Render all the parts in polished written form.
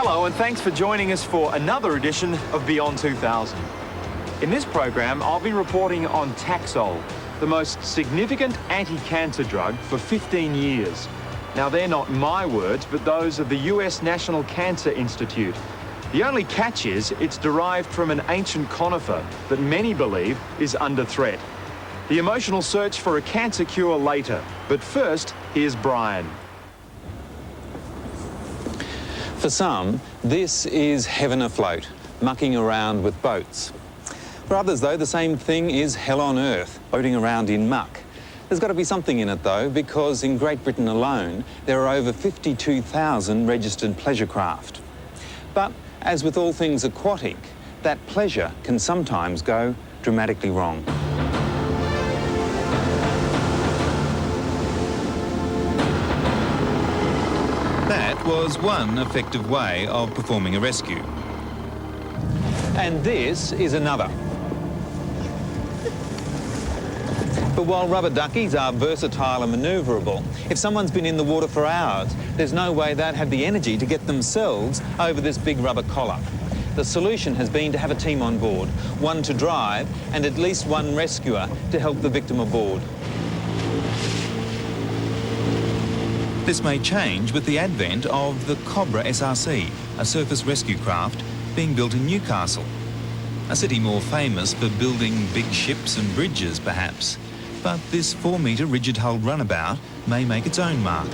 Hello and thanks for joining us for another edition of Beyond 2000. In this program, I'll be reporting on Taxol, the most significant anti-cancer drug for 15 years. Now, they're not my words, but those of the US National Cancer Institute. The only catch is it's derived from an ancient conifer that many believe is under threat. The emotional search for a cancer cure later, but first, here's Brian. For some, this is heaven afloat, mucking around with boats. For others, though, the same thing is hell on earth, boating around in muck. There's got to be something in it, though, because in Great Britain alone, there are over 52,000 registered pleasure craft. But as with all things aquatic, that pleasure can sometimes go dramatically wrong. That was one effective way of performing a rescue. And this is another. But while rubber duckies are versatile and manoeuvrable, if someone's been in the water for hours, there's no way they'd have the energy to get themselves over this big rubber collar. The solution has been to have a team on board, one to drive and at least one rescuer to help the victim aboard. This may change with the advent of the Cobra SRC, a surface rescue craft being built in Newcastle. A city more famous for building big ships and bridges, perhaps. But this 4-metre rigid-hulled runabout may make its own mark.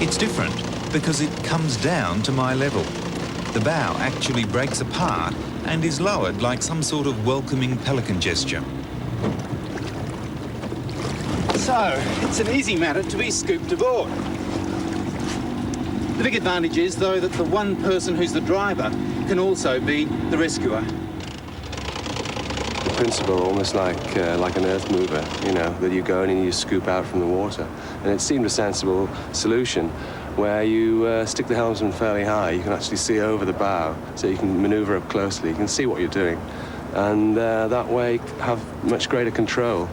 It's different because it comes down to my level. The bow actually breaks apart and is lowered like some sort of welcoming pelican gesture. So, it's an easy matter to be scooped aboard. The big advantage is, though, that the one person who's the driver can also be the rescuer. The principle, almost like an earth mover, you know, that you go in and you scoop out from the water. And it seemed a sensible solution where you stick the helmsman fairly high. You can actually see over the bow, so you can maneuver up closely. You can see what you're doing. And that way have much greater control.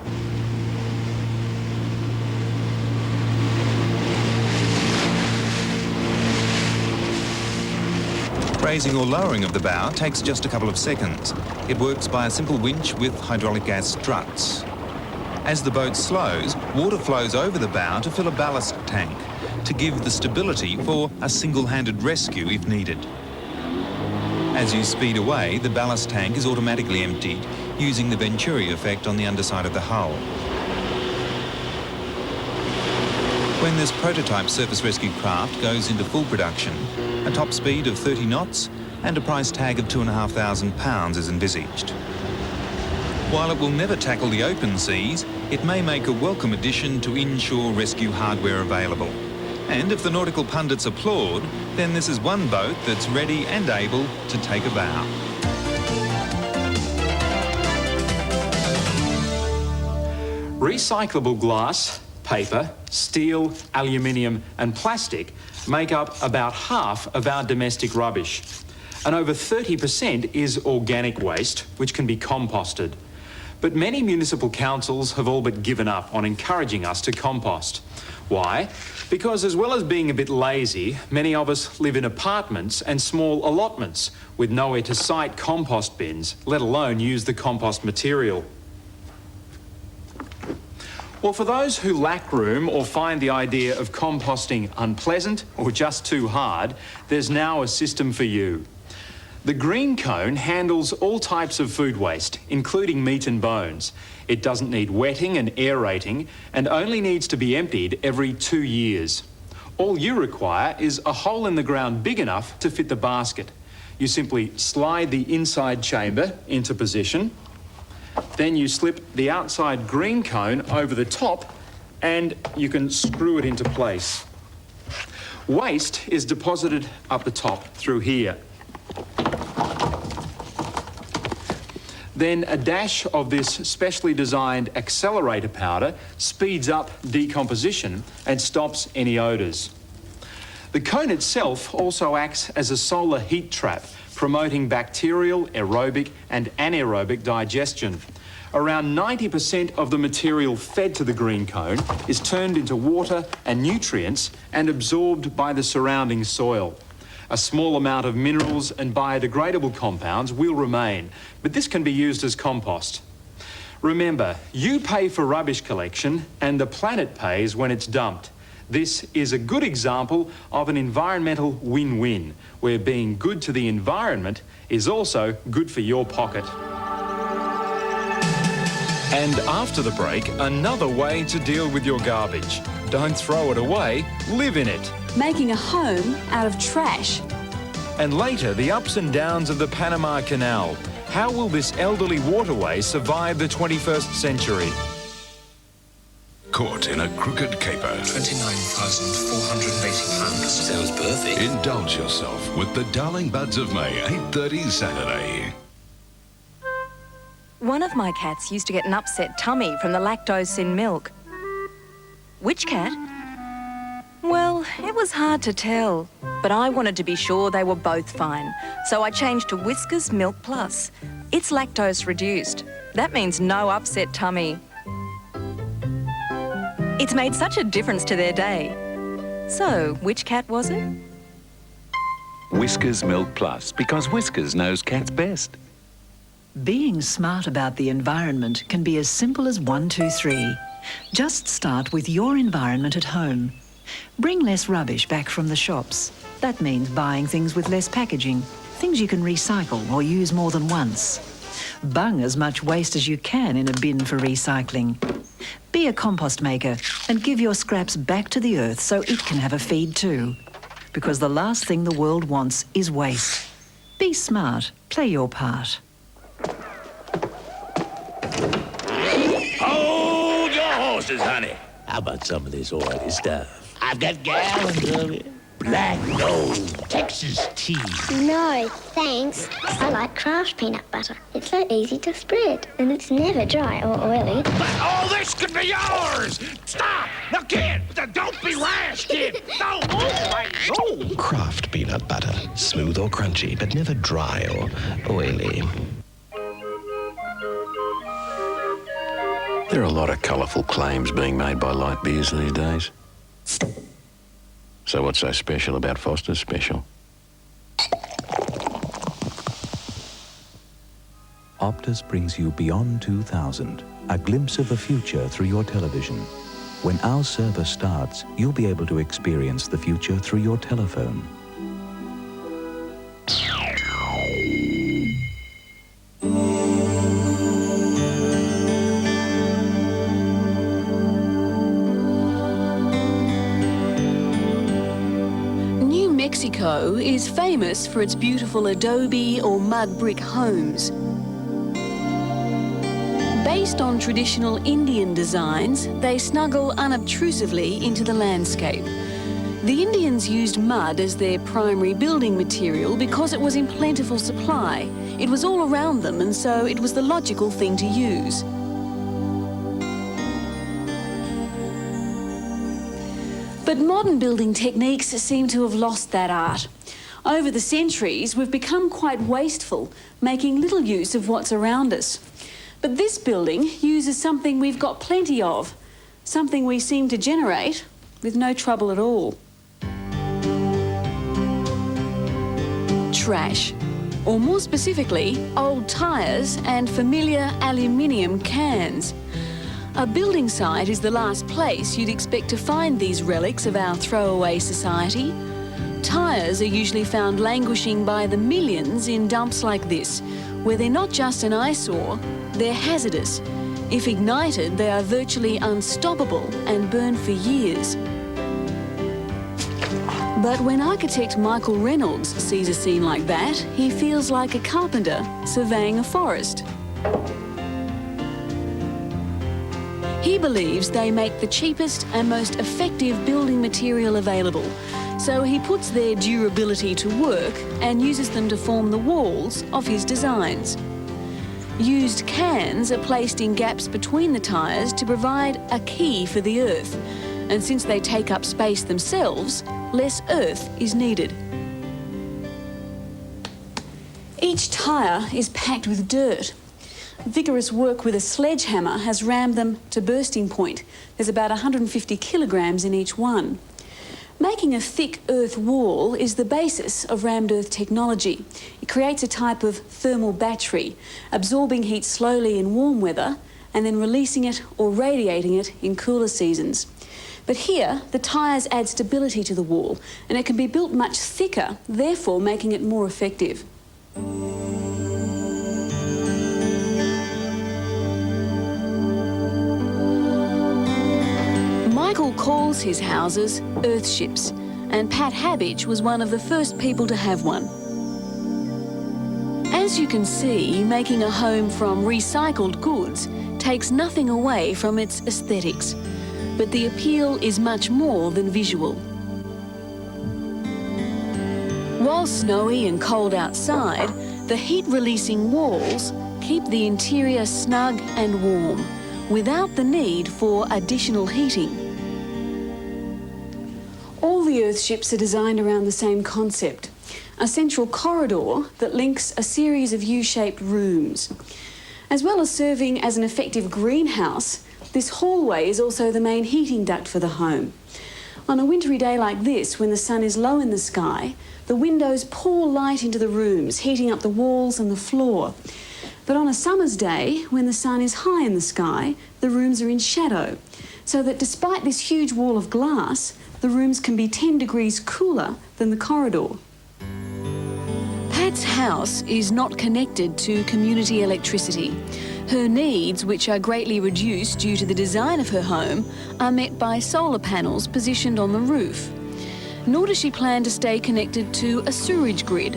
Raising or lowering of the bow takes just a couple of seconds. It works by a simple winch with hydraulic gas struts. As the boat slows, water flows over the bow to fill a ballast tank to give the stability for a single-handed rescue if needed. As you speed away, the ballast tank is automatically emptied using the Venturi effect on the underside of the hull. When this prototype surface rescue craft goes into full production, a top speed of 30 knots and a price tag of £2,500 is envisaged. While it will never tackle the open seas, it may make a welcome addition to inshore rescue hardware available. And if the nautical pundits applaud, then this is one boat that's ready and able to take a bow. Recyclable glass, paper, steel, aluminium and plastic make up about half of our domestic rubbish. And over 30% is organic waste, which can be composted. But many municipal councils have all but given up on encouraging us to compost. Why? Because as well as being a bit lazy, many of us live in apartments and small allotments with nowhere to site compost bins, let alone use the compost material. Well, for those who lack room or find the idea of composting unpleasant or just too hard, there's now a system for you. The green cone handles all types of food waste, including meat and bones. It doesn't need wetting and aerating and only needs to be emptied every 2 years. All you require is a hole in the ground big enough to fit the basket. You simply slide the inside chamber into position. Then you slip the outside green cone over the top and you can screw it into place. Waste is deposited up the top through here. Then a dash of this specially designed accelerator powder speeds up decomposition and stops any odours. The cone itself also acts as a solar heat trap, promoting bacterial, aerobic and anaerobic digestion. Around 90% of the material fed to the green cone is turned into water and nutrients and absorbed by the surrounding soil. A small amount of minerals and biodegradable compounds will remain, but this can be used as compost. Remember, you pay for rubbish collection and the planet pays when it's dumped. This is a good example of an environmental win-win, where being good to the environment is also good for your pocket. And after the break, another way to deal with your garbage. Don't throw it away, live in it. Making a home out of trash. And later, the ups and downs of the Panama Canal. How will this elderly waterway survive the 21st century? Caught in a crooked caper. 29,480 pounds. Sounds perfect. Indulge yourself with the Darling Buds of May, 8:30 Saturday. One of my cats used to get an upset tummy from the lactose in milk. Which cat? Well, it was hard to tell, but I wanted to be sure they were both fine. So I changed to Whiskas Milk Plus. It's lactose reduced. That means no upset tummy. It's made such a difference to their day. So, which cat was it? Whiskas Milk Plus, because Whiskas knows cats best. Being smart about the environment can be as simple as 1, 2, 3. Just start with your environment at home. Bring less rubbish back from the shops. That means buying things with less packaging, things you can recycle or use more than once. Bung as much waste as you can in a bin for recycling. Be a compost maker and give your scraps back to the earth so it can have a feed too. Because the last thing the world wants is waste. Be smart, play your part. Hold your horses, honey. How about some of this oily stuff? I've got gallons of it. Black gold, Texas tea. No, thanks. I like Kraft peanut butter. It's so easy to spread, and it's never dry or oily. But all this could be yours! Stop! Now, kid! Don't be rash, kid! No! Oh, Kraft peanut butter. Smooth or crunchy, but never dry or oily. There are a lot of colourful claims being made by light beers these days. So what's so special about Foster's Special? Optus brings you Beyond 2000, a glimpse of the future through your television. When our service starts, you'll be able to experience the future through your telephone. Mexico is famous for its beautiful adobe or mud brick homes. Based on traditional Indian designs, they snuggle unobtrusively into the landscape. The Indians used mud as their primary building material because it was in plentiful supply. It was all around them, and so it was the logical thing to use. But modern building techniques seem to have lost that art. Over the centuries, we've become quite wasteful, making little use of what's around us. But this building uses something we've got plenty of, something we seem to generate with no trouble at all. Trash, or more specifically, old tyres and familiar aluminium cans. A building site is the last place you'd expect to find these relics of our throwaway society. Tyres are usually found languishing by the millions in dumps like this, where they're not just an eyesore, they're hazardous. If ignited, they are virtually unstoppable and burn for years. But when architect Michael Reynolds sees a scene like that, he feels like a carpenter surveying a forest. He believes they make the cheapest and most effective building material available, so he puts their durability to work and uses them to form the walls of his designs. Used cans are placed in gaps between the tyres to provide a key for the earth, and since they take up space themselves, less earth is needed. Each tyre is packed with dirt. Vigorous work with a sledgehammer has rammed them to bursting point. There's about 150 kilograms in each one. Making a thick earth wall is the basis of rammed earth technology. It creates a type of thermal battery, absorbing heat slowly in warm weather and then releasing it or radiating it in cooler seasons. But here, the tyres add stability to the wall, and it can be built much thicker, therefore making it more effective. Michael calls his houses earthships, and Pat Habbage was one of the first people to have one. As you can see, making a home from recycled goods takes nothing away from its aesthetics, but the appeal is much more than visual. While snowy and cold outside, the heat-releasing walls keep the interior snug and warm, without the need for additional heating. All the earthships are designed around the same concept, a central corridor that links a series of U-shaped rooms. As well as serving as an effective greenhouse, this hallway is also the main heating duct for the home. On a wintry day like this, when the sun is low in the sky, the windows pour light into the rooms, heating up the walls and the floor. But on a summer's day, when the sun is high in the sky, the rooms are in shadow, so that despite this huge wall of glass, the rooms can be 10 degrees cooler than the corridor. Pat's house is not connected to community electricity. Her needs, which are greatly reduced due to the design of her home, are met by solar panels positioned on the roof. Nor does she plan to stay connected to a sewerage grid.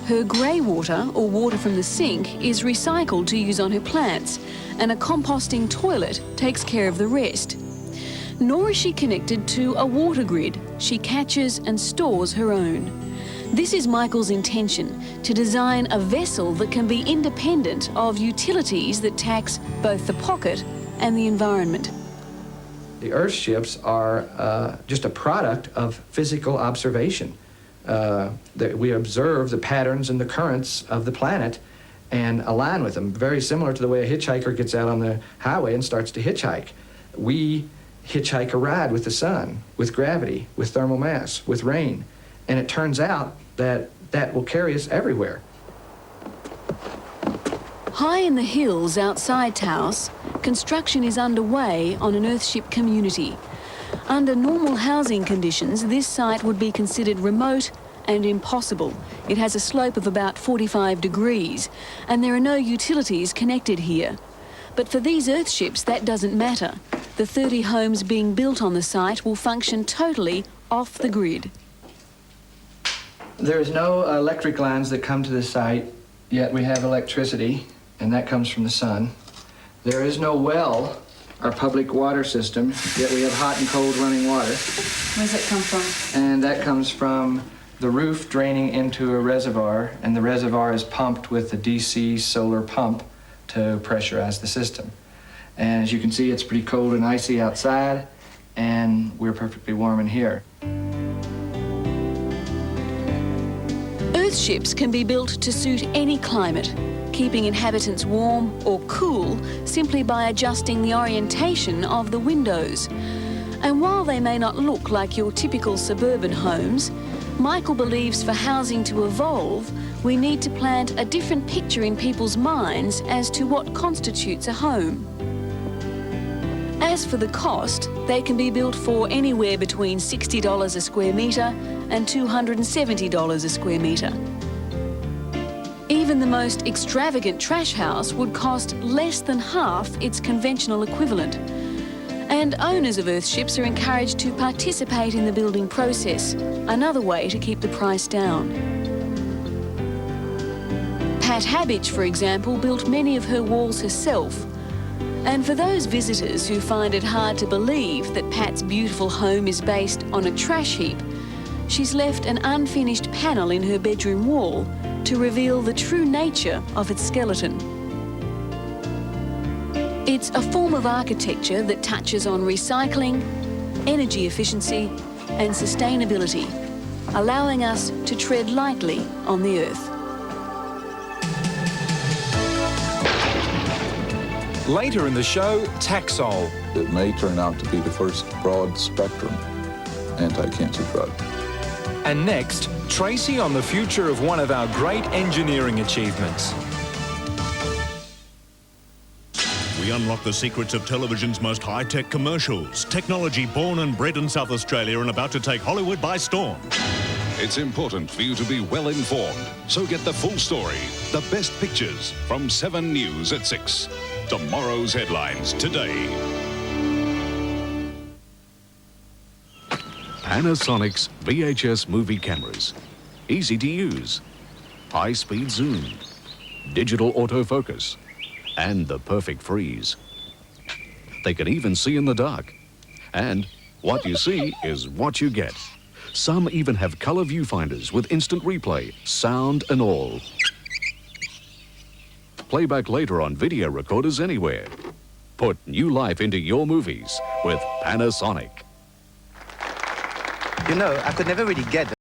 Her grey water, or water from the sink, is recycled to use on her plants, and a composting toilet takes care of the rest. Nor is she connected to a water grid. She catches and stores her own. This is Michael's intention, to design a vessel that can be independent of utilities that tax both the pocket and the environment. The earthships are just a product of physical observation. That we observe the patterns and the currents of the planet and align with them, very similar to the way a hitchhiker gets out on the highway and starts to hitchhike. We hitchhike a ride with the sun, with gravity, with thermal mass, with rain, and it turns out that that will carry us everywhere. High in the hills outside Taos, construction is underway on an earthship community. Under normal housing conditions, this site would be considered remote and impossible. It has a slope of about 45 degrees, and there are no utilities connected here. But for these earthships, that doesn't matter. The 30 homes being built on the site will function totally off the grid. There is no electric lines that come to the site, yet we have electricity, and that comes from the sun. There is no well or public water system, yet we have hot and cold running water. Where does that come from? And that comes from the roof draining into a reservoir, and the reservoir is pumped with a DC solar pump to pressurize the system. And as you can see, it's pretty cold and icy outside, and we're perfectly warm in here. Earthships can be built to suit any climate, keeping inhabitants warm or cool simply by adjusting the orientation of the windows. And while they may not look like your typical suburban homes, Michael believes for housing to evolve, we need to plant a different picture in people's minds as to what constitutes a home. As for the cost, they can be built for anywhere between $60 a square metre and $270 a square metre. Even the most extravagant trash house would cost less than half its conventional equivalent. And owners of earthships are encouraged to participate in the building process, another way to keep the price down. Pat Habbage, for example, built many of her walls herself. And for those visitors who find it hard to believe that Pat's beautiful home is based on a trash heap, she's left an unfinished panel in her bedroom wall to reveal the true nature of its skeleton. It's a form of architecture that touches on recycling, energy efficiency, and sustainability, allowing us to tread lightly on the earth. Later in the show, Taxol. It may turn out to be the first broad-spectrum anti-cancer drug. And next, Tracy on the future of one of our great engineering achievements. We unlock the secrets of television's most high-tech commercials. Technology born and bred in South Australia and about to take Hollywood by storm. It's important for you to be well informed, so get the full story. The best pictures from 7 News at 6. Tomorrow's headlines today. Panasonic's VHS movie cameras. Easy to use. High-speed zoom. Digital autofocus. And the perfect freeze. They can even see in the dark. And what you see is what you get. Some even have color viewfinders with instant replay, sound and all. Playback later on video recorders anywhere. Put new life into your movies with Panasonic. You know, I could never really get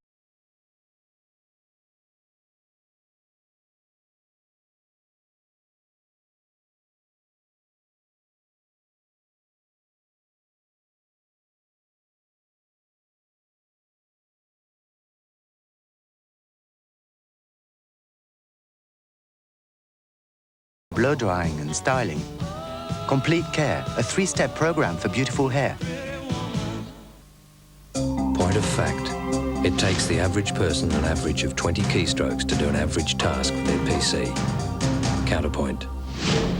blow drying and styling. Complete Care, a 3-step program for beautiful hair. Point of fact, it takes the average person an average of 20 keystrokes to do an average task with their PC. Counterpoint,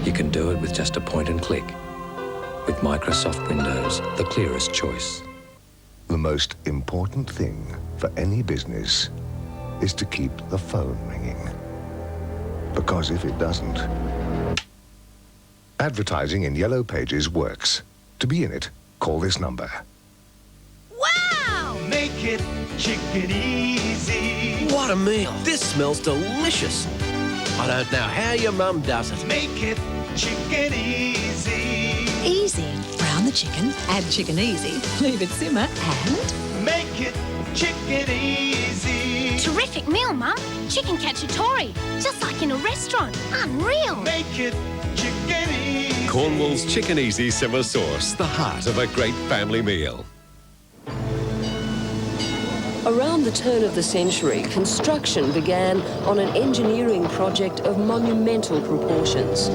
you can do it with just a point and click. With Microsoft Windows, the clearest choice. The most important thing for any business is to keep the phone ringing. Because if it doesn't, advertising in Yellow Pages works. To be in it, call this number. Wow! Make it chicken easy. What a meal. This smells delicious. I don't know how your mum does it. Make it chicken easy. Easy. Brown the chicken, add chicken easy, leave it simmer, and... Make it chicken easy. Terrific meal, Mum. Chicken cacciatore, just like in a restaurant. Unreal. Make it chicken easy. Cornwall's Chicken Easy Simmer Sauce, the heart of a great family meal. Around the turn of the century, construction began on an engineering project of monumental proportions.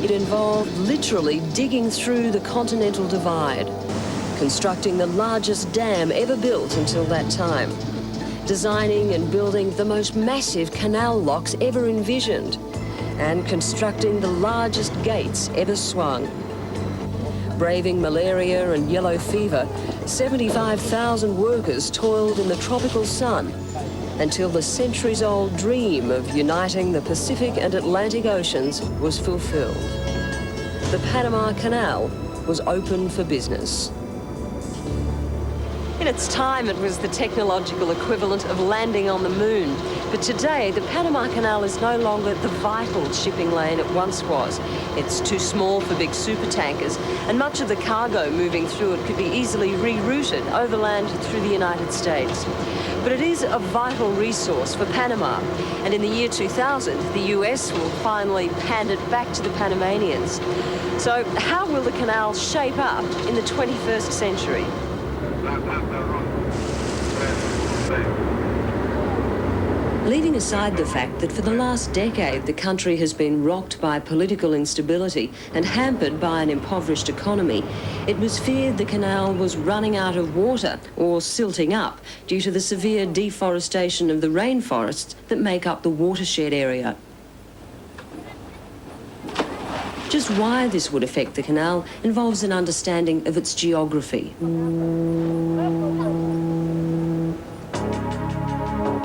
It involved literally digging through the continental divide, constructing the largest dam ever built until that time, designing and building the most massive canal locks ever envisioned, and constructing the largest gates ever swung. Braving malaria and yellow fever, 75,000 workers toiled in the tropical sun until the centuries-old dream of uniting the Pacific and Atlantic Oceans was fulfilled. The Panama Canal was open for business. In its time, it was the technological equivalent of landing on the moon. But today, the Panama Canal is no longer the vital shipping lane it once was. It's too small for big supertankers, and much of the cargo moving through it could be easily rerouted overland through the United States. But it is a vital resource for Panama, and in the year 2000, the US will finally hand it back to the Panamanians. So how will the canal shape up in the 21st century? Leaving aside the fact that for the last decade the country has been rocked by political instability and hampered by an impoverished economy, it was feared the canal was running out of water or silting up due to the severe deforestation of the rainforests that make up the watershed area. Just why this would affect the canal involves an understanding of its geography.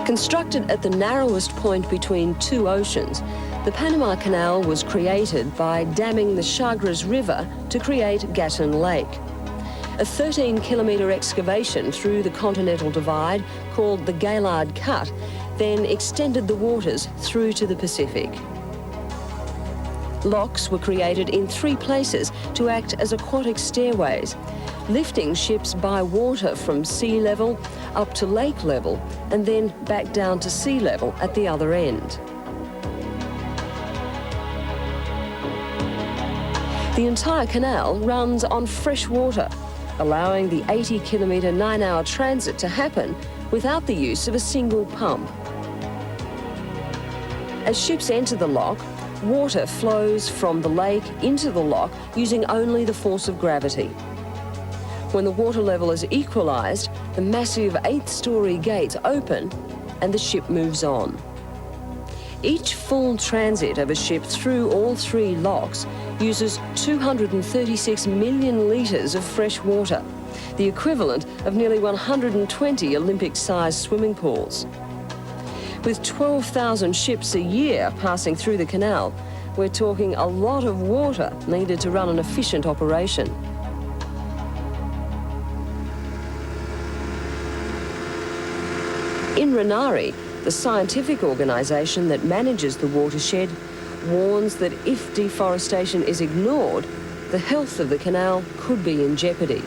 Constructed at the narrowest point between two oceans, the Panama Canal was created by damming the Chagres River to create Gatun Lake. A 13-kilometre excavation through the continental divide, called the Gaylord Cut, then extended the waters through to the Pacific. Locks were created in 3 places to act as aquatic stairways, lifting ships by water from sea level up to lake level and then back down to sea level at the other end. The entire canal runs on fresh water, allowing the 80-kilometre 9-hour transit to happen without the use of a single pump. As ships enter the lock, water flows from the lake into the lock using only the force of gravity. When the water level is equalised, the massive 8-storey gates open and the ship moves on. Each full transit of a ship through all 3 locks uses 236 million litres of fresh water, the equivalent of nearly 120 Olympic-sized swimming pools. With 12,000 ships a year passing through the canal, we're talking a lot of water needed to run an efficient operation. In Renari, the scientific organisation that manages the watershed warns that if deforestation is ignored, the health of the canal could be in jeopardy.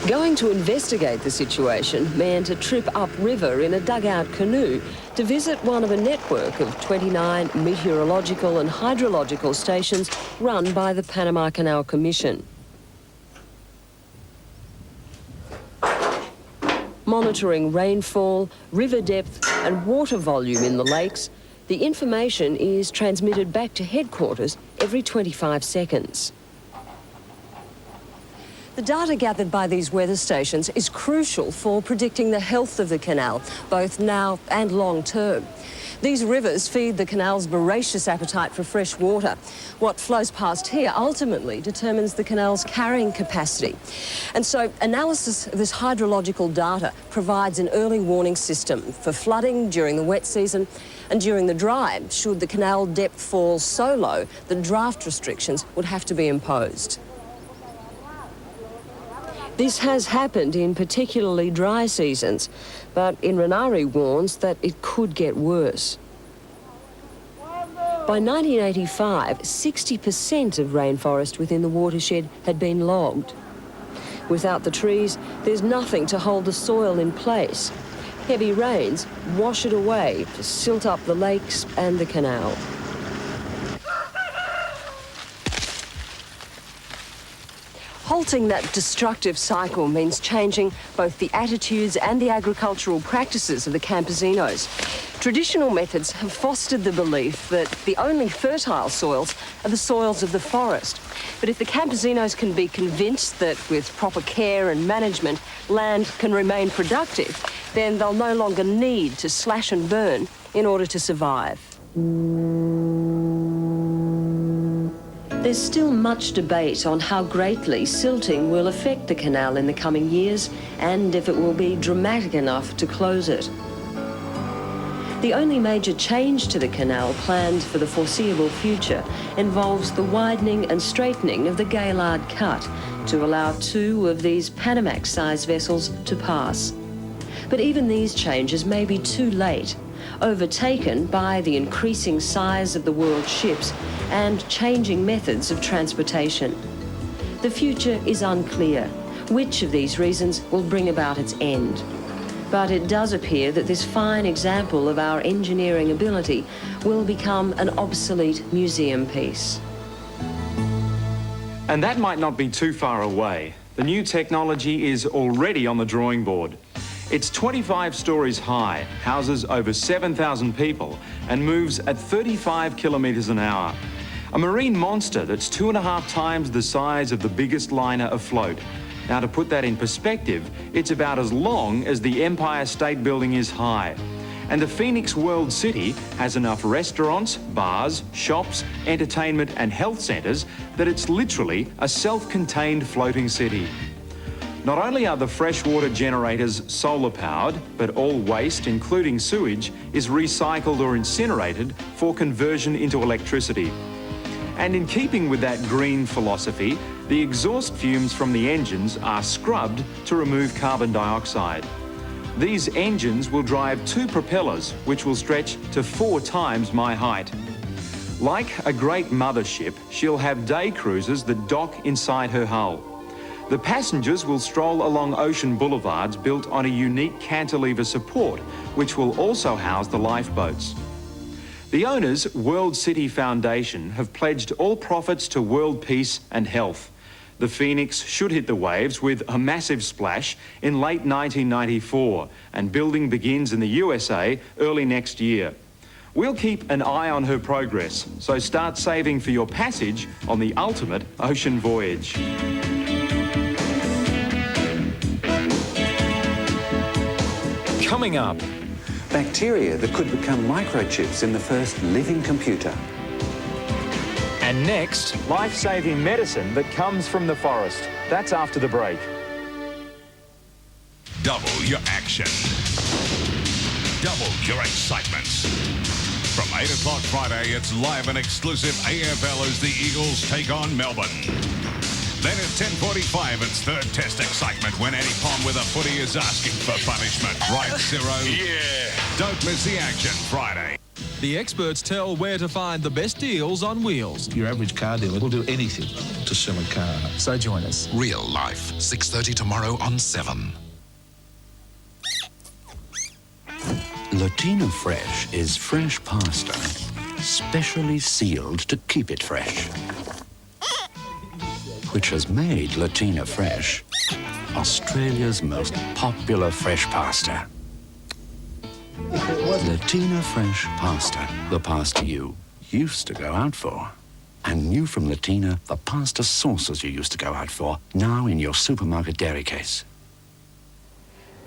Going to investigate the situation meant a trip upriver in a dugout canoe to visit one of a network of 29 meteorological and hydrological stations run by the Panama Canal Commission. Monitoring rainfall, river depth and water volume in the lakes, the information is transmitted back to headquarters every 25 seconds. The data gathered by these weather stations is crucial for predicting the health of the canal, both now and long term. These rivers feed the canal's voracious appetite for fresh water. What flows past here ultimately determines the canal's carrying capacity. And so analysis of this hydrological data provides an early warning system for flooding during the wet season and during the dry, should the canal depth fall so low that draft restrictions would have to be imposed. This has happened in particularly dry seasons, but Renari warns that it could get worse. By 1985, 60% of rainforest within the watershed had been logged. Without the trees, there's nothing to hold the soil in place. Heavy rains wash it away to silt up the lakes and the canal. Halting that destructive cycle means changing both the attitudes and the agricultural practices of the campesinos. Traditional methods have fostered the belief that the only fertile soils are the soils of the forest. But if the campesinos can be convinced that with proper care and management, land can remain productive, then they'll no longer need to slash and burn in order to survive. There's still much debate on how greatly silting will affect the canal in the coming years and if it will be dramatic enough to close it. The only major change to the canal planned for the foreseeable future involves the widening and straightening of the Gaillard Cut to allow 2 of these Panamax-sized vessels to pass. But even these changes may be too late, overtaken by the increasing size of the world's ships and changing methods of transportation. The future is unclear. Which of these reasons will bring about its end? But it does appear that this fine example of our engineering ability will become an obsolete museum piece. And that might not be too far away. The new technology is already on the drawing board. It's 25 stories high, houses over 7,000 people, and moves at 35 kilometres an hour. A marine monster that's 2.5 times the size of the biggest liner afloat. Now, to put that in perspective, it's about as long as the Empire State Building is high. And the Phoenix World City has enough restaurants, bars, shops, entertainment and health centres that it's literally a self-contained floating city. Not only are the freshwater generators solar-powered, but all waste, including sewage, is recycled or incinerated for conversion into electricity. And in keeping with that green philosophy, the exhaust fumes from the engines are scrubbed to remove carbon dioxide. These engines will drive 2 propellers, which will stretch to 4 times my height. Like a great mothership, she'll have day cruisers that dock inside her hull. The passengers will stroll along ocean boulevards built on a unique cantilever support, which will also house the lifeboats. The owners, World City Foundation, have pledged all profits to world peace and health. The Phoenix should hit the waves with a massive splash in late 1994, and building begins in the USA early next year. We'll keep an eye on her progress, so start saving for your passage on the ultimate ocean voyage. Coming up, Bacteria that could become microchips in the first living computer. and next, life-saving medicine that comes from the forest. That's after the break. Double your action. Double your excitement. From 8 o'clock Friday, it's live and exclusive AFL as the Eagles take on Melbourne. Then at 10:45, it's third test excitement when Eddie Pond with a footy is asking for punishment. Right, Ciro? Yeah. Don't miss the action Friday. The experts tell where to find the best deals on wheels. Your average car dealer will do anything to sell a car. So join us. Real Life, 6:30 tomorrow on 7. Latina Fresh is fresh pasta, specially sealed to keep it fresh, which has made Latina Fresh Australia's most popular fresh pasta. Latina Fresh pasta, the pasta you used to go out for. And new from Latina, the pasta sauces you used to go out for, now in your supermarket dairy case.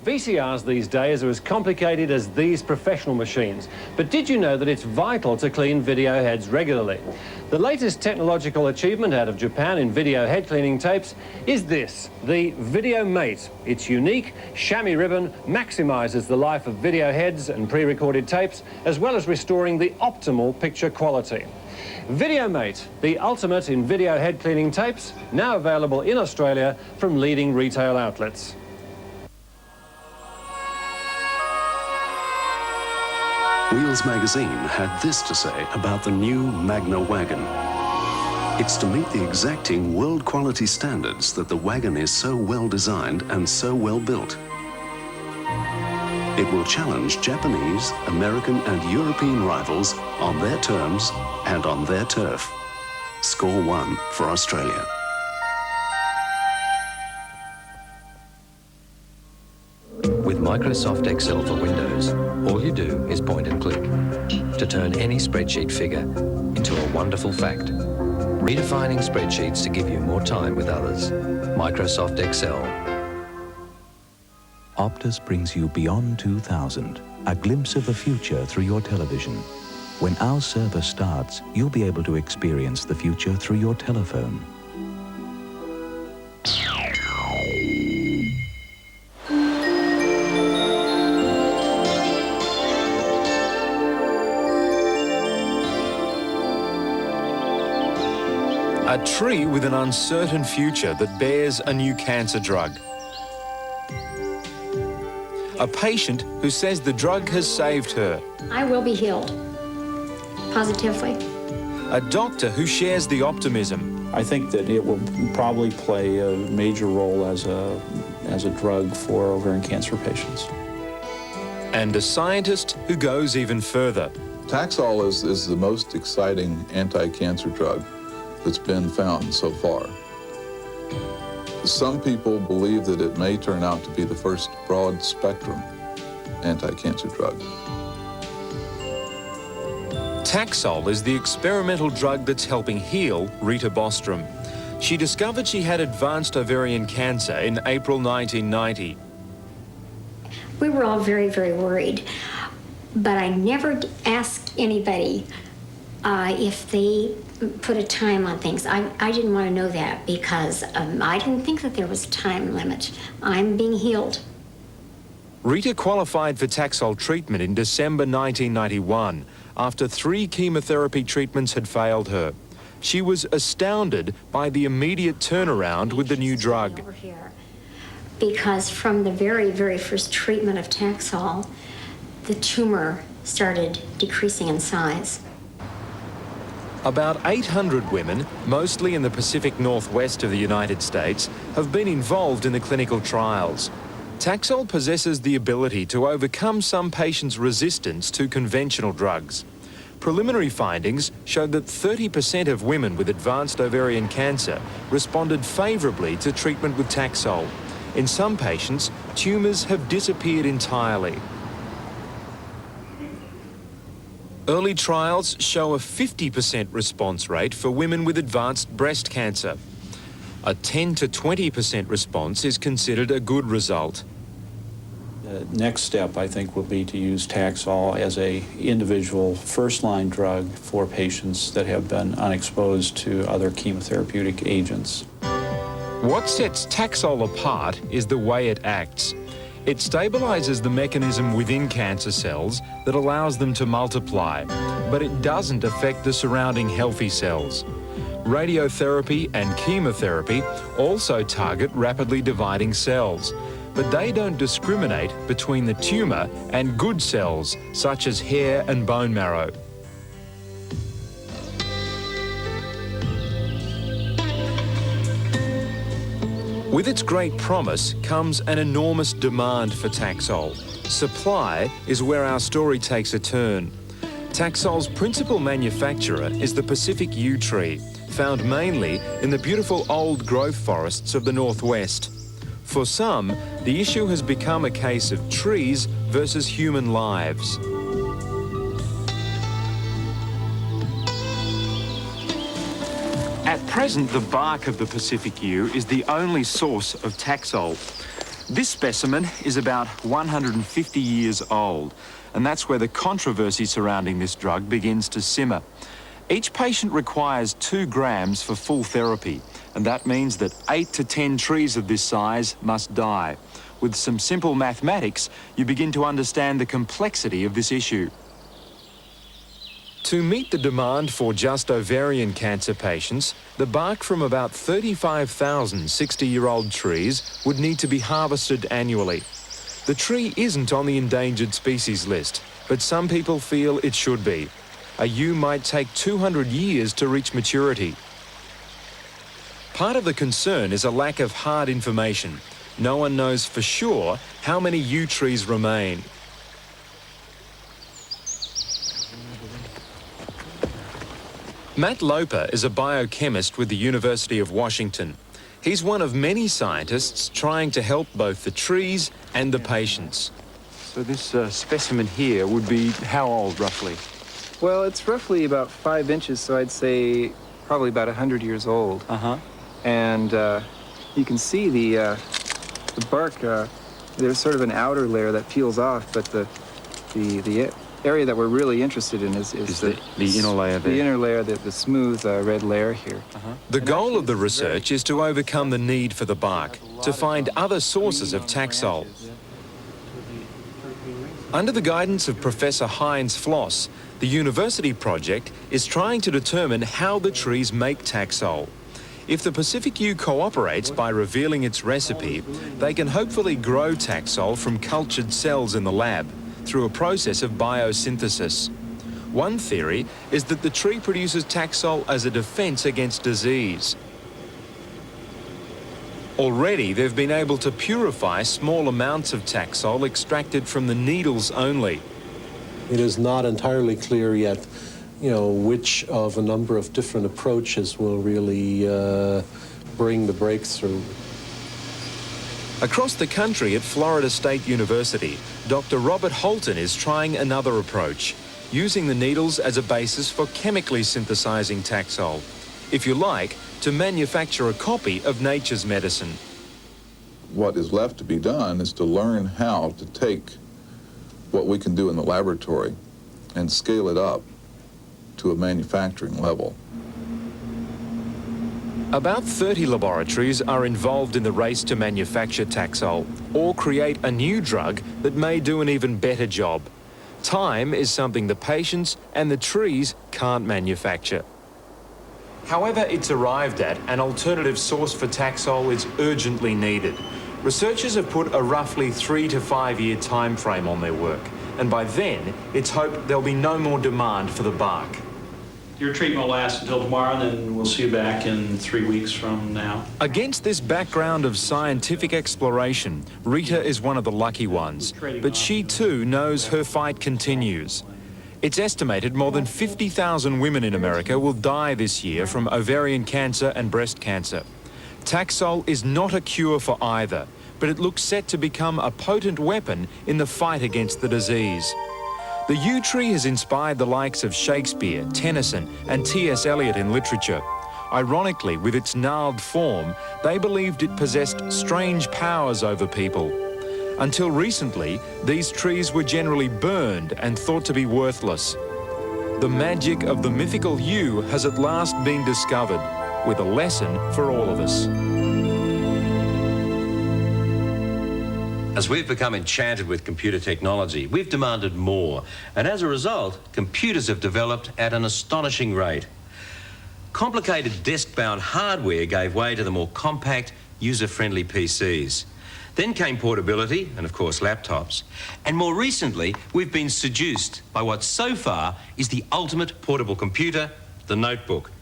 VCRs these days are as complicated as these professional machines. But did you know that it's vital to clean video heads regularly? The latest technological achievement out of Japan in video head cleaning tapes is this, the Video Mate. Its unique chamois ribbon maximises the life of video heads and pre-recorded tapes, as well as restoring the optimal picture quality. Video Mate, the ultimate in video head cleaning tapes, now available in Australia from leading retail outlets. Wheels magazine had this to say about the new Magna wagon. It's to meet the exacting world quality standards that the wagon is so well designed and so well built. It will challenge Japanese, American and European rivals on their terms and on their turf. Score 1 for Australia. With Microsoft Excel for Windows, all you do is point and click to turn any spreadsheet figure into a wonderful fact. Redefining spreadsheets to give you more time with others. Microsoft Excel. Optus brings you Beyond 2000, a glimpse of the future through your television. When our service starts, you'll be able to experience the future through your telephone. A tree with an uncertain future that bears a new cancer drug. A patient who says the drug has saved her. I will be healed, positively. A doctor who shares the optimism. I think that it will probably play a major role as a drug for ovarian cancer patients. And a scientist who goes even further. Taxol is the most exciting anti-cancer drug that's been found so far. Some people believe that it may turn out to be the first broad-spectrum anti-cancer drug. Taxol is the experimental drug that's helping heal Rita Bostrom. She discovered she had advanced ovarian cancer in April 1990. We were all very, very worried, but I never asked anybody if they put a time on things. I didn't want to know that because I didn't think that there was a time limit. I'm being healed. Rita qualified for Taxol treatment in December 1991 after 3 chemotherapy treatments had failed her. She was astounded by the immediate turnaround with the new drug. Over here. Because from the very, very first treatment of Taxol, the tumor started decreasing in size. About 800 women, mostly in the Pacific Northwest of the United States, have been involved in the clinical trials. Taxol possesses the ability to overcome some patients' resistance to conventional drugs. Preliminary findings showed that 30% of women with advanced ovarian cancer responded favourably to treatment with Taxol. In some patients, tumours have disappeared entirely. Early trials show a 50% response rate for women with advanced breast cancer. A 10 to 20% response is considered a good result. The next step, I think, will be to use Taxol as an individual first-line drug for patients that have been unexposed to other chemotherapeutic agents. What sets Taxol apart is the way it acts. It stabilizes the mechanism within cancer cells that allows them to multiply, but it doesn't affect the surrounding healthy cells. Radiotherapy and chemotherapy also target rapidly dividing cells, but they don't discriminate between the tumour and good cells, such as hair and bone marrow. With its great promise comes an enormous demand for Taxol. Supply is where our story takes a turn. Taxol's principal manufacturer is the Pacific yew tree, found mainly in the beautiful old growth forests of the northwest. For some, the issue has become a case of trees versus human lives. At present, the bark of the Pacific yew is the only source of Taxol. This specimen is about 150 years old, and that's where the controversy surrounding this drug begins to simmer. Each patient requires 2 grams for full therapy, and that means that 8 to 10 trees of this size must die. With some simple mathematics, you begin to understand the complexity of this issue. To meet the demand for just ovarian cancer patients, the bark from about 35,000 60-year-old trees would need to be harvested annually. The tree isn't on the endangered species list, but some people feel it should be. A yew might take 200 years to reach maturity. Part of the concern is a lack of hard information. No one knows for sure how many yew trees remain. Matt Loper is a biochemist with the University of Washington. He's one of many scientists trying to help both the trees and the patients. So this specimen here would be how old, roughly? Well, it's roughly about 5 inches, so I'd say probably about 100 years old. And you can see the bark, there's sort of an outer layer that peels off, but the area that we're really interested in is the inner layer there. The inner layer, the smooth red layer here. The goal of the research is to overcome the need for the bark, to find other sources of Taxol. Under the guidance of Professor Heinz Floss, the university project is trying to determine how the trees make Taxol. If the Pacific yew cooperates by revealing its recipe, they can hopefully grow Taxol from cultured cells in the lab through a process of biosynthesis. One theory is that the tree produces Taxol as a defense against disease. Already, they've been able to purify small amounts of Taxol extracted from the needles only. It is not entirely clear yet, which of a number of different approaches will really bring the breakthrough. Across the country at Florida State University, Dr. Robert Holton is trying another approach, using the needles as a basis for chemically synthesizing Taxol. If you like, to manufacture a copy of nature's medicine. What is left to be done is to learn how to take what we can do in the laboratory and scale it up to a manufacturing level. About 30 laboratories are involved in the race to manufacture Taxol or create a new drug that may do an even better job. Time is something the patients and the trees can't manufacture. However it's arrived at, an alternative source for Taxol is urgently needed. Researchers have put a roughly 3 to 5 year time frame on their work, and by then it's hoped there'll be no more demand for the bark. Your treatment will last until tomorrow, and then we'll see you back in 3 weeks from now. Against this background of scientific exploration, Rita is one of the lucky ones, but she too knows her fight continues. It's estimated more than 50,000 women in America will die this year from ovarian cancer and breast cancer. Taxol is not a cure for either, but it looks set to become a potent weapon in the fight against the disease. The yew tree has inspired the likes of Shakespeare, Tennyson and T.S. Eliot in literature. Ironically, with its gnarled form, they believed it possessed strange powers over people. Until recently, these trees were generally burned and thought to be worthless. The magic of the mythical yew has at last been discovered, with a lesson for all of us. As we've become enchanted with computer technology, we've demanded more, and as a result, computers have developed at an astonishing rate. Complicated desk-bound hardware gave way to the more compact, user-friendly PCs. Then came portability, and of course laptops. And more recently, we've been seduced by what so far is the ultimate portable computer, the notebook.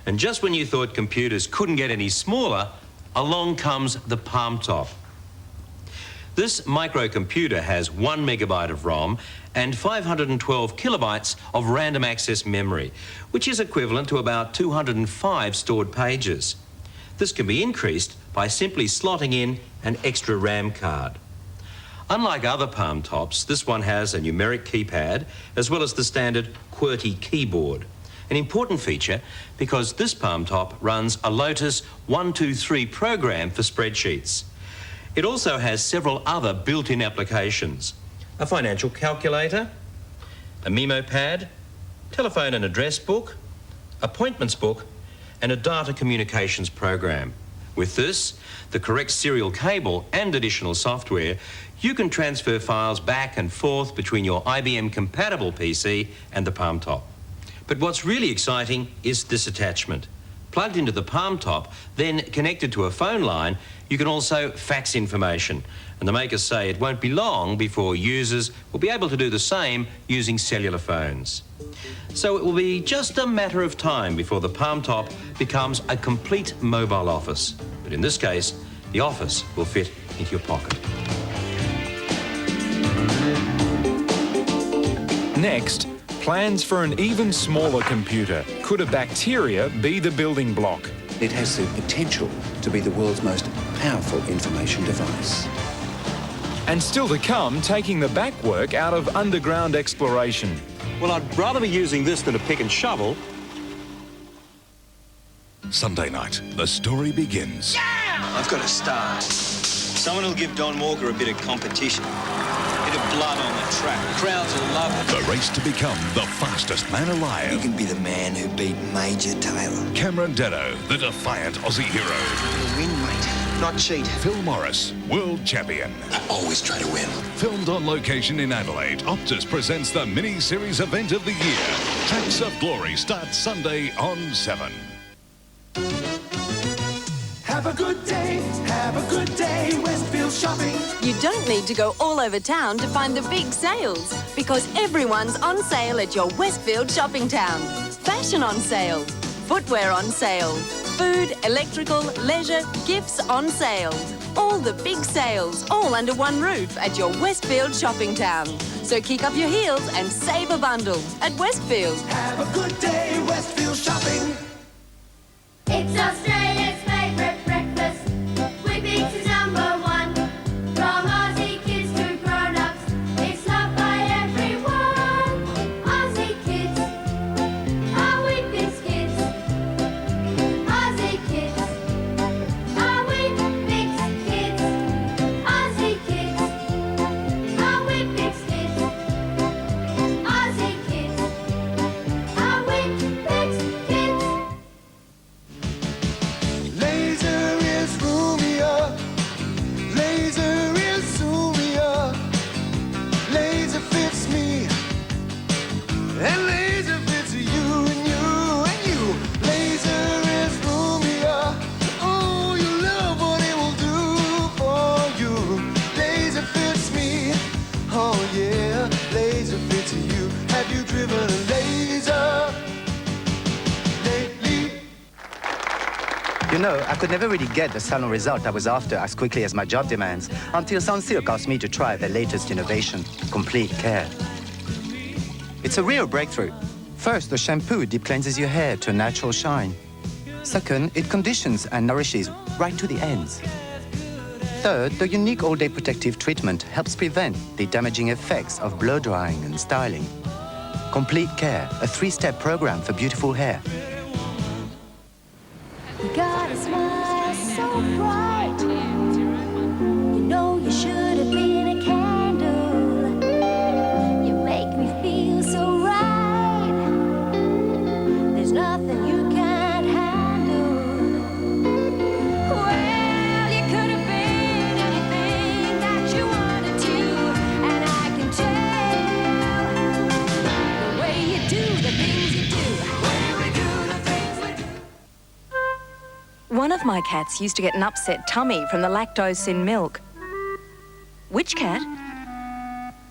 And just when you thought computers couldn't get any smaller, along comes the Palm Top. This microcomputer has 1 megabyte of ROM and 512 kilobytes of random access memory, which is equivalent to about 205 stored pages. This can be increased by simply slotting in an extra RAM card. Unlike other Palm Tops, this one has a numeric keypad as well as the standard QWERTY keyboard. An important feature because this Palm Top runs a Lotus 123 program for spreadsheets. It also has several other built-in applications. A financial calculator, a memo pad, telephone and address book, appointments book, and a data communications program. With this, the correct serial cable and additional software, you can transfer files back and forth between your IBM-compatible PC and the Palm Top. But what's really exciting is this attachment. Plugged into the Palm Top, then connected to a phone line, you can also fax information. And the makers say it won't be long before users will be able to do the same using cellular phones. So it will be just a matter of time before the Palm Top becomes a complete mobile office. But in this case, the office will fit into your pocket. Next, plans for an even smaller computer. Could a bacteria be the building block? It has the potential to be the world's most powerful information device. And still to come, taking the back work out of underground exploration. Well, I'd rather be using this than a pick and shovel. Sunday night, the story begins. I've got a star. Someone will give Don Walker a bit of competition. A bit of blood on the track. The crowds will love it. The race to become the fastest man alive. You can be the man who beat Major Taylor. Cameron Deddo, the defiant Aussie hero. You'll win, mate. Not cheat. Phil Morris, world champion. I always try to win. Filmed on location in Adelaide, Optus presents the mini-series event of the year. Tracks of Glory starts Sunday on 7. Have a good day, Westfield Shopping. You don't need to go all over town to find the big sales, because everyone's on sale at your Westfield shopping town. Fashion on sale, footwear on sale, food, electrical, leisure, gifts on sale. All the big sales, all under one roof at your Westfield shopping town. So kick up your heels and save a bundle at Westfield. Have a good day, Westfield Shopping. It's Australia's favourite breakfast. Whippings is #1. From Aussie kids to grown-ups, it's loved by everyone. Aussie kids are Whippings kids. Aussie kids are Whippings kids. Aussie kids are Whippings kids. Aussie kids are Whippings kids. Laser is roomier. Laser is zoomier. Laser fits me. And laser fits you and you and you. Laser is roomier. Oh, you love what it will do for you. Laser fits me. Oh yeah, laser fits you. Have you driven a laser lately? You know, I could never really get the salon result I was after as quickly as my job demands, until Sunsilk asked me to try their latest innovation, Complete Care. It's a real breakthrough. First, the shampoo deep cleanses your hair to a natural shine. Second, it conditions and nourishes right to the ends. Third, the unique all-day protective treatment helps prevent the damaging effects of blow drying and styling. Complete Care, a 3-step program for beautiful hair. You got a smile so bright. You know you should have been a candle. You make me feel so right. There's nothing you can't handle. Well, you could have been anything that you wanted to, and I can tell the way you do the things you do. One of my cats used to get an upset tummy from the lactose in milk. Which cat?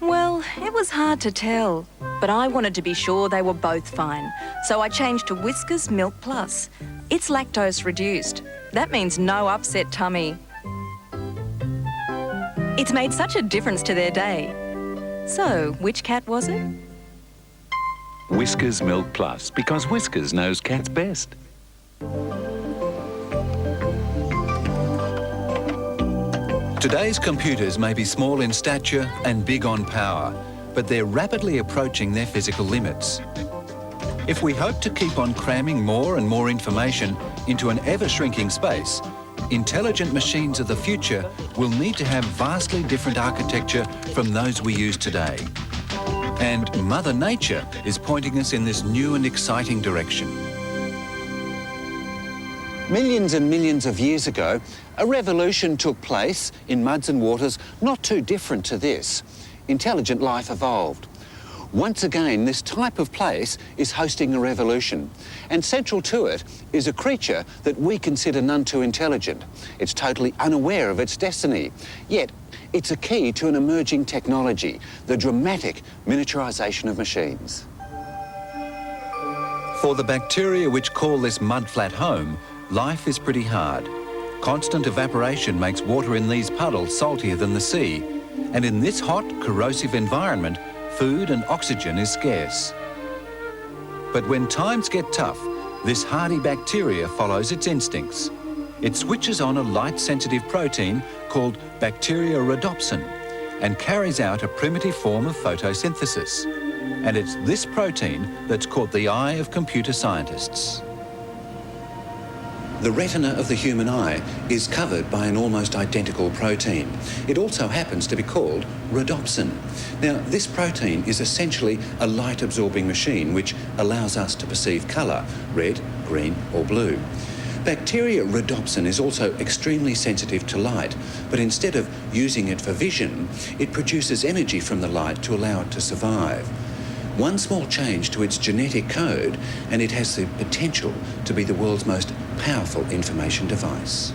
Well, it was hard to tell, but I wanted to be sure they were both fine, so I changed to Whiskas Milk Plus. It's lactose reduced. That means no upset tummy. It's made such a difference to their day. So, which cat was it? Whiskas Milk Plus, because Whiskas knows cats best. Today's computers may be small in stature and big on power, but they're rapidly approaching their physical limits. If we hope to keep on cramming more and more information into an ever-shrinking space, intelligent machines of the future will need to have vastly different architecture from those we use today. And Mother Nature is pointing us in this new and exciting direction. Millions and millions of years ago, a revolution took place in muds and waters not too different to this. Intelligent life evolved. Once again, this type of place is hosting a revolution, and central to it is a creature that we consider none too intelligent. It's totally unaware of its destiny, yet it's a key to an emerging technology, the dramatic miniaturization of machines. For the bacteria which call this mudflat home, life is pretty hard. Constant evaporation makes water in these puddles saltier than the sea, and in this hot, corrosive environment, food and oxygen is scarce. But when times get tough, this hardy bacteria follows its instincts. It switches on a light-sensitive protein called bacteriorhodopsin and carries out a primitive form of photosynthesis. And it's this protein that's caught the eye of computer scientists. The retina of the human eye is covered by an almost identical protein. It also happens to be called rhodopsin. Now, this protein is essentially a light-absorbing machine which allows us to perceive colour, red, green or blue. Bacteriorhodopsin is also extremely sensitive to light, but instead of using it for vision, it produces energy from the light to allow it to survive. One small change to its genetic code, and it has the potential to be the world's most powerful information device.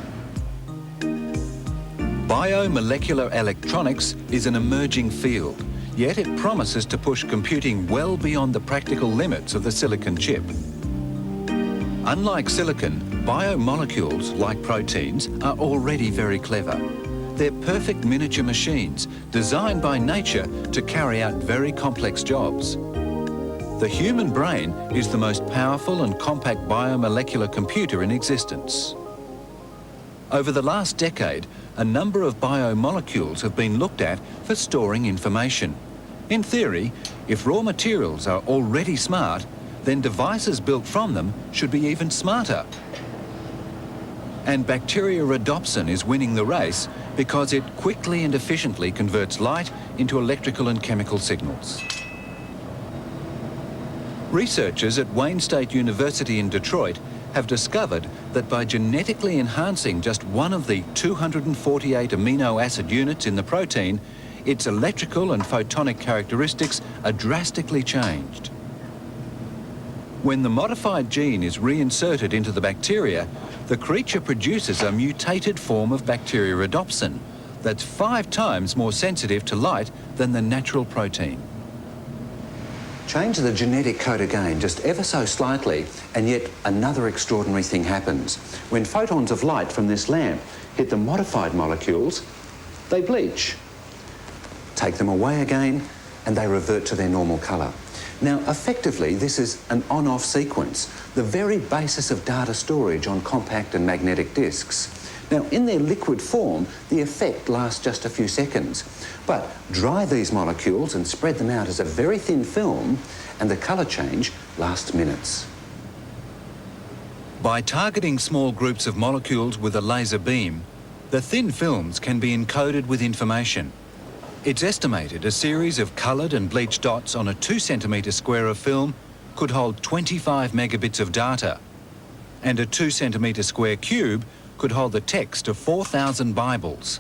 Biomolecular electronics is an emerging field, yet it promises to push computing well beyond the practical limits of the silicon chip. Unlike silicon, biomolecules, like proteins, are already very clever. They're perfect miniature machines designed by nature to carry out very complex jobs. The human brain is the most powerful and compact biomolecular computer in existence. Over the last decade, a number of biomolecules have been looked at for storing information. In theory, if raw materials are already smart, then devices built from them should be even smarter. And bacteriorhodopsin is winning the race because it quickly and efficiently converts light into electrical and chemical signals. Researchers at Wayne State University in Detroit have discovered that by genetically enhancing just one of the 248 amino acid units in the protein, its electrical and photonic characteristics are drastically changed. When the modified gene is reinserted into the bacteria, the creature produces a mutated form of bacteriorhodopsin that's 5 times more sensitive to light than the natural protein. Change the genetic code again, just ever so slightly, and yet another extraordinary thing happens. When photons of light from this lamp hit the modified molecules, they bleach. Take them away again, and they revert to their normal colour. Now, effectively, this is an on-off sequence, the very basis of data storage on compact and magnetic discs. Now, in their liquid form, the effect lasts just a few seconds. But dry these molecules and spread them out as a very thin film, and the colour change lasts minutes. By targeting small groups of molecules with a laser beam, the thin films can be encoded with information. It's estimated a series of coloured and bleached dots on a 2 centimetre square of film could hold 25 megabits of data, and a 2 centimetre square cube could hold the text of 4,000 Bibles.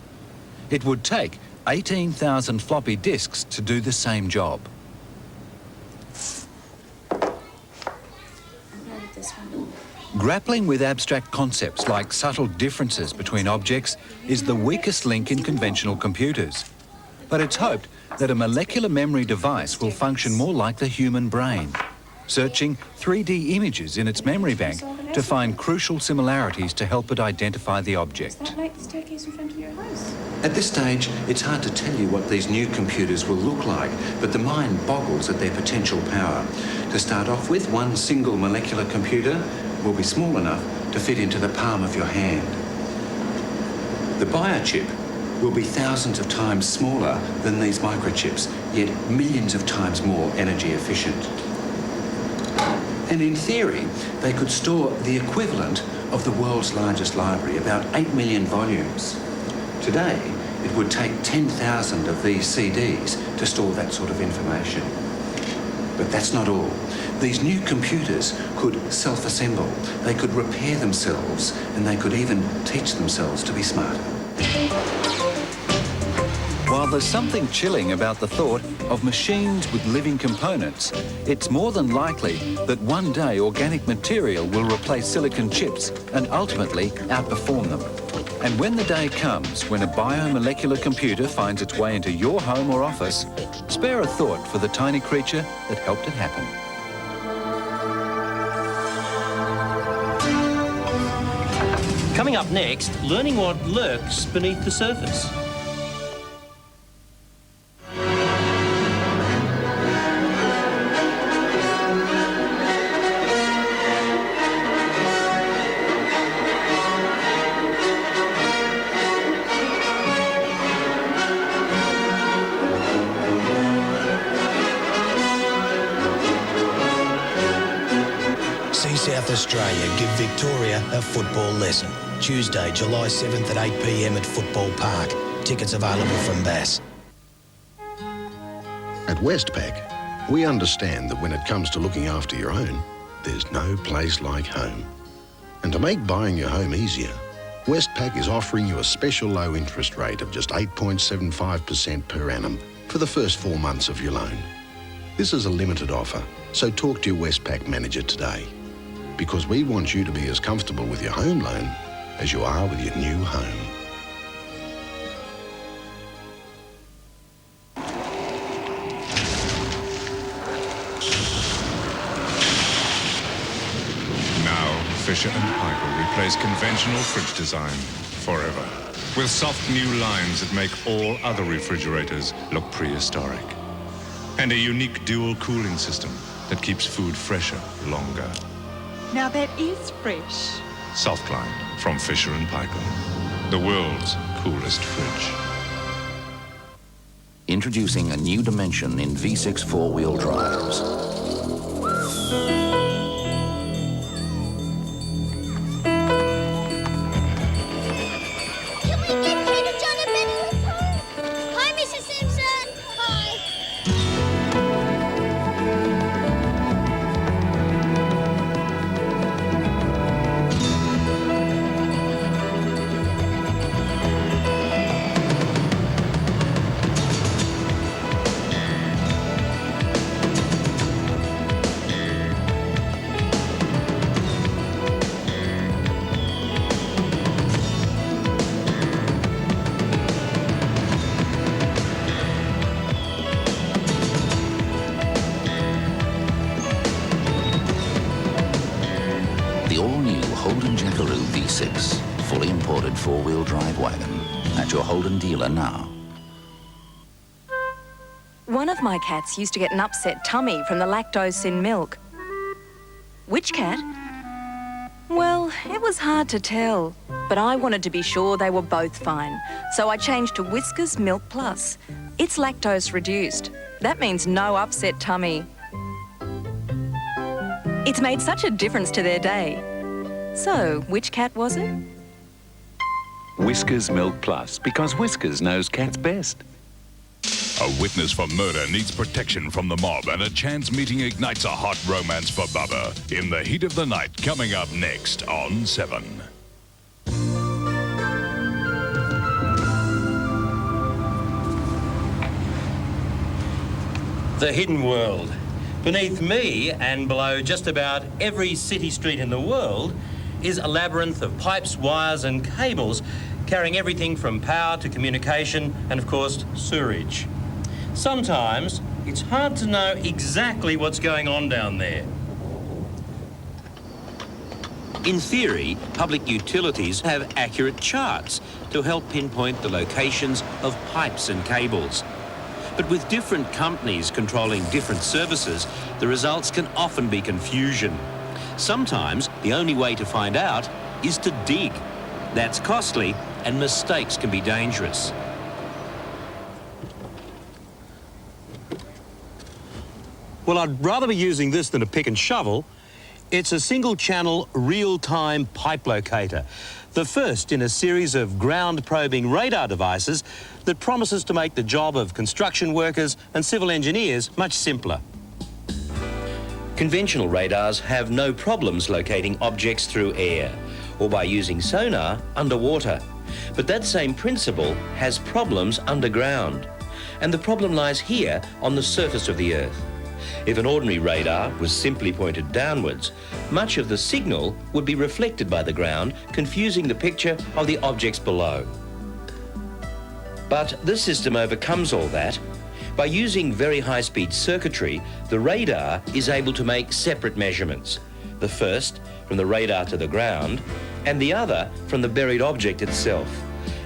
It would take 18,000 floppy disks to do the same job. Grappling with abstract concepts like subtle differences between objects is the weakest link in conventional computers. But it's hoped that a molecular memory device will function more like the human brain, searching 3D images in its memory bank to find crucial similarities to help it identify the object. Is that like the staircase in front of your house? At this stage, it's hard to tell you what these new computers will look like, but the mind boggles at their potential power. To start off with, one single molecular computer will be small enough to fit into the palm of your hand. The biochip will be thousands of times smaller than these microchips, yet millions of times more energy efficient. And in theory, they could store the equivalent of the world's largest library, about 8 million volumes. Today, it would take 10,000 of these CDs to store that sort of information. But that's not all. These new computers could self-assemble, they could repair themselves, and they could even teach themselves to be smarter. While there's something chilling about the thought of machines with living components, it's more than likely that one day organic material will replace silicon chips and ultimately outperform them. And when the day comes when a biomolecular computer finds its way into your home or office, spare a thought for the tiny creature that helped it happen. Coming up next, learning what lurks beneath the surface. South Australia give Victoria a football lesson. Tuesday, July 7th at 8 p.m. at Football Park. Tickets available from Bass. At Westpac, we understand that when it comes to looking after your own, there's no place like home. And to make buying your home easier, Westpac is offering you a special low interest rate of just 8.75% per annum for the first 4 months of your loan. This is a limited offer, so talk to your Westpac manager today, because we want you to be as comfortable with your home loan as you are with your new home. Now, Fisher & Paykel replace conventional fridge design forever with soft new lines that make all other refrigerators look prehistoric. And a unique dual cooling system that keeps food fresher longer. Now that is fresh. Softline from Fisher & Paykel, the world's coolest fridge. Introducing a new dimension in V6 four-wheel drives. Hi, Mrs. Simpson. Hi. V6, fully imported four-wheel drive wagon at your Holden dealer now. One of my cats used to get an upset tummy from the lactose in milk. Which cat? Well, it was hard to tell, but I wanted to be sure they were both fine, so I changed to Whiskers Milk Plus. It's lactose reduced. That means no upset tummy. It's made such a difference to their day. So, which cat was it? Whiskers Milk Plus, because Whiskers knows cats best. A witness for murder needs protection from the mob, and a chance meeting ignites a hot romance for Bubba. In the Heat of the Night, coming up next on 7. The hidden world. Beneath me and below just about every city street in the world is a labyrinth of pipes, wires and cables carrying everything from power to communication and, of course, sewerage. Sometimes it's hard to know exactly what's going on down there. In theory, public utilities have accurate charts to help pinpoint the locations of pipes and cables. But with different companies controlling different services, the results can often be confusion. Sometimes the only way to find out is to dig. That's costly and mistakes can be dangerous. Well, I'd rather be using this than a pick and shovel. It's a single-channel, real-time pipe locator, the first in a series of ground-probing radar devices that promises to make the job of construction workers and civil engineers much simpler. Conventional radars have no problems locating objects through air or by using sonar underwater. But that same principle has problems underground. And the problem lies here on the surface of the Earth. If an ordinary radar was simply pointed downwards, much of the signal would be reflected by the ground, confusing the picture of the objects below. But this system overcomes all that. By using very high-speed circuitry, the radar is able to make separate measurements. The first from the radar to the ground, and the other from the buried object itself,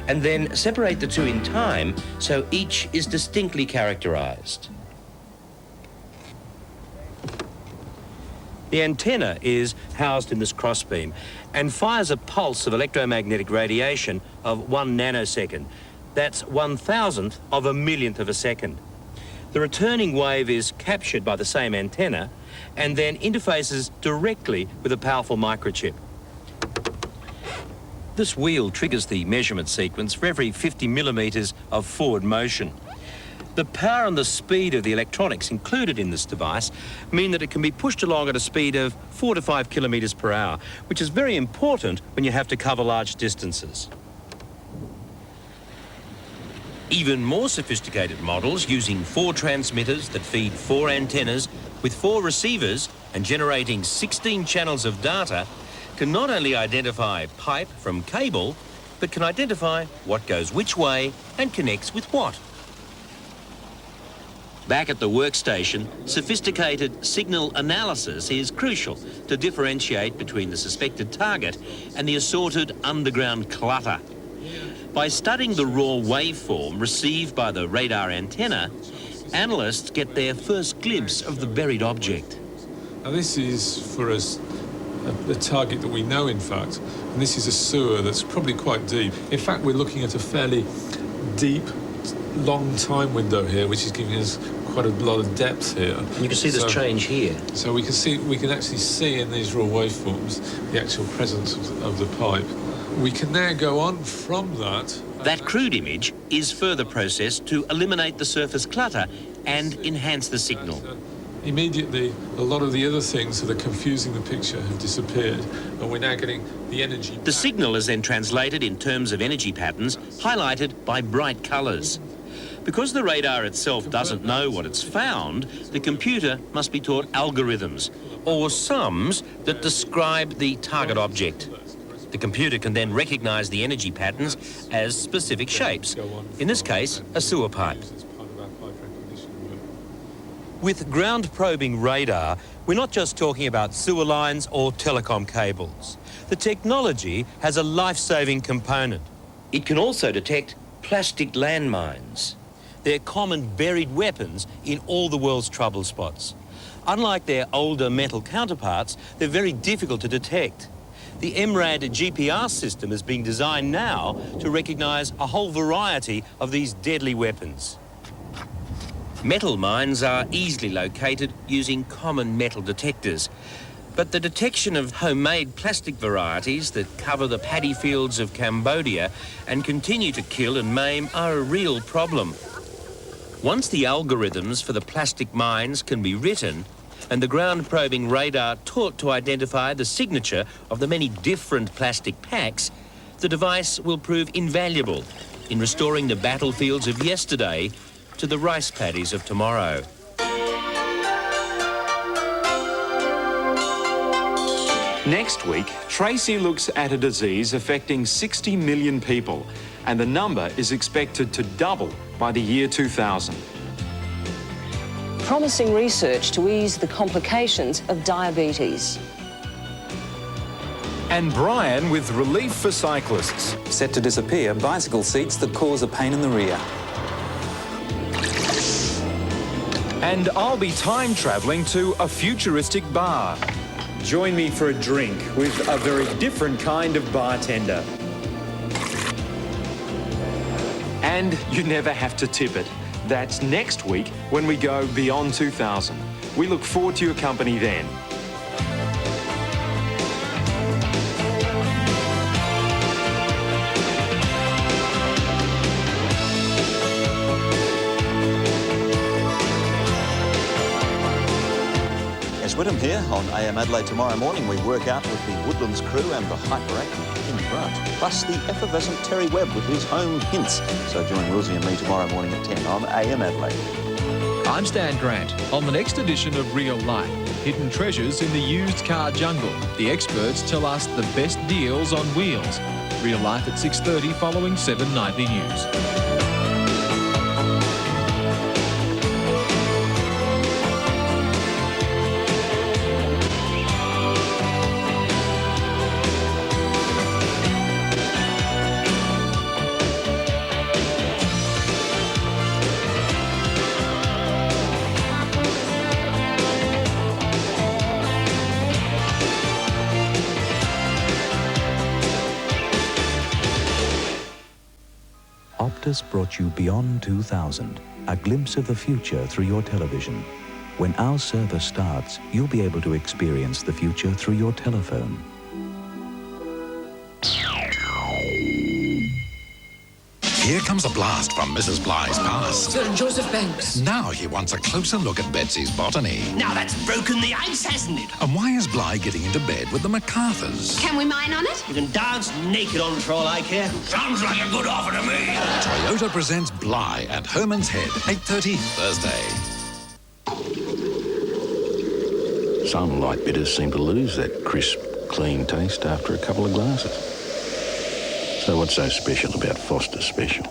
and then separate the two in time so each is distinctly characterized. The antenna is housed in this crossbeam and fires a pulse of electromagnetic radiation of 1 nanosecond. That's 1,000th of a millionth of a second. The returning wave is captured by the same antenna and then interfaces directly with a powerful microchip. This wheel triggers the measurement sequence for every 50 millimeters of forward motion. The power and the speed of the electronics included in this device mean that it can be pushed along at a speed of 4 to 5 kilometers per hour, which is very important when you have to cover large distances. Even more sophisticated models using 4 transmitters that feed 4 antennas with 4 receivers and generating 16 channels of data can not only identify pipe from cable, but can identify what goes which way and connects with what. Back at the workstation, sophisticated signal analysis is crucial to differentiate between the suspected target and the assorted underground clutter. By studying the raw waveform received by the radar antenna, analysts get their first glimpse of the buried object. Now this is, for us, a target that we know, in fact, and this is a sewer that's probably quite deep. In fact, we're looking at a fairly deep, long time window here, which is giving us quite a lot of depth here. You can see this change here. So we can actually see in these raw waveforms the actual presence of the pipe. We can now go on from that. That crude image is further processed to eliminate the surface clutter and enhance the signal. Immediately, a lot of the other things that are confusing the picture have disappeared, and we're now getting the energy. The signal is then translated in terms of energy patterns, highlighted by bright colours. Because the radar itself doesn't know what it's found, the computer must be taught algorithms, or sums, that describe the target object. The computer can then recognise the energy patterns as specific shapes, in this case, a sewer pipe. With ground-probing radar, we're not just talking about sewer lines or telecom cables. The technology has a life-saving component. It can also detect plastic landmines. They're common buried weapons in all the world's trouble spots. Unlike their older metal counterparts, they're very difficult to detect. The MRAD GPR system is being designed now to recognise a whole variety of these deadly weapons. Metal mines are easily located using common metal detectors. But the detection of homemade plastic varieties that cover the paddy fields of Cambodia and continue to kill and maim are a real problem. Once the algorithms for the plastic mines can be written and the ground-probing radar taught to identify the signature of the many different plastic packs, the device will prove invaluable in restoring the battlefields of yesterday to the rice paddies of tomorrow. Next week, Tracy looks at a disease affecting 60 million people, and the number is expected to double by the year 2000. Promising research to ease the complications of diabetes. And Brian with relief for cyclists. Set to disappear bicycle seats that cause a pain in the rear. And I'll be time travelling to a futuristic bar. Join me for a drink with a very different kind of bartender. And you never have to tip it. That's next week when we go beyond 2000. We look forward to your company then. Whittam here. On AM Adelaide tomorrow morning, we work out with the Woodlands crew and the hyperactive Kim Grant, plus the effervescent Terry Webb with his home hints. So join Wilsey and me tomorrow morning at 10 on AM Adelaide. I'm Stan Grant. On the next edition of Real Life, hidden treasures in the used car jungle. The experts tell us the best deals on wheels. Real Life at 6:30 following 790 News. Optus brought you Beyond 2000, a glimpse of the future through your television. When our service starts, you'll be able to experience the future through your telephone. Here comes a blast from Mrs. Bly's past. Sir Joseph Banks. Now he wants a closer look at Betsy's botany. Now that's broken the ice, hasn't it? And why is Bly getting into bed with the MacArthurs? Can we mine on it? You can dance naked on it for all I care. Sounds like a good offer to me. Toyota presents Bly at Herman's Head, 8:30 Thursday. Some light bitters seem to lose that crisp, clean taste after a couple of glasses. So what's so special about Foster's Special?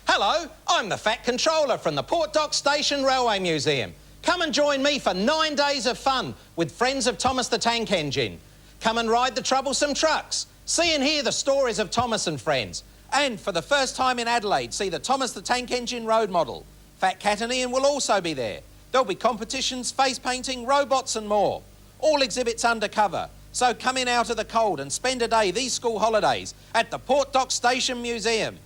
Hello, I'm the Fat Controller from the Port Dock Station Railway Museum. Come and join me for 9 days of fun with friends of Thomas the Tank Engine. Come and ride the troublesome trucks. See and hear the stories of Thomas and friends. And for the first time in Adelaide, see the Thomas the Tank Engine road model. Fat Cat and Ian will also be there. There'll be competitions, face painting, robots and more. All exhibits undercover, so come in out of the cold and spend a day these school holidays at the Port Dock Station Museum.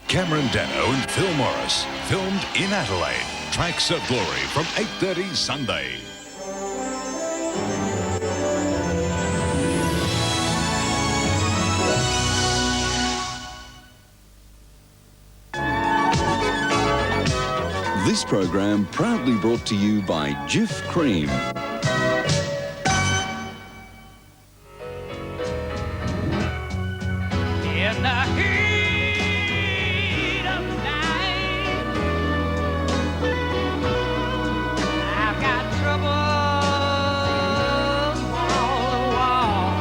Cameron Dano and Phil Morris, filmed in Adelaide. Tracks of Glory from 8:30 Sunday. This program proudly brought to you by Jif Cream. In the heat of the night, I've got troubles wall to wall.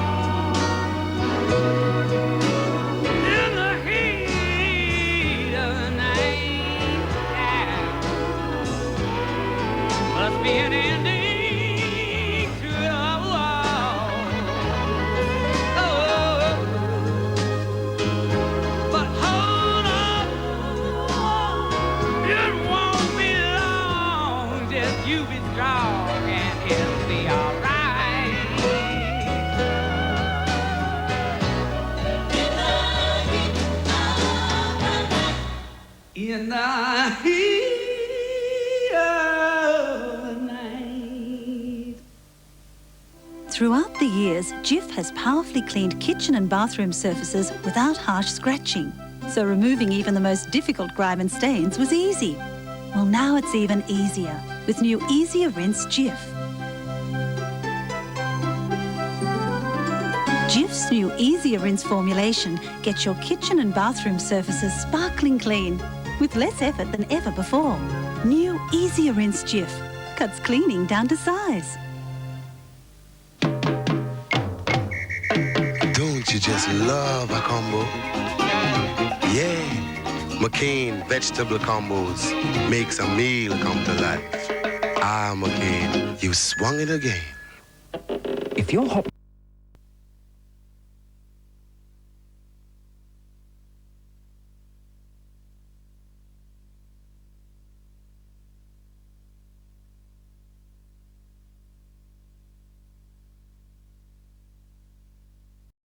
In the heat of the night, must be an ending to it all. Oh. years, Jif has powerfully cleaned kitchen and bathroom surfaces without harsh scratching. So removing even the most difficult grime and stains was easy. Well, now it's even easier with new Easier Rinse Jif. Jif's new Easier Rinse formulation gets your kitchen and bathroom surfaces sparkling clean with less effort than ever before. New Easier Rinse Jif cuts cleaning down to size. Don't you just love a combo? Yeah, McCain vegetable combos makes a meal come to life. Ah, McCain, you swung it again. If your hot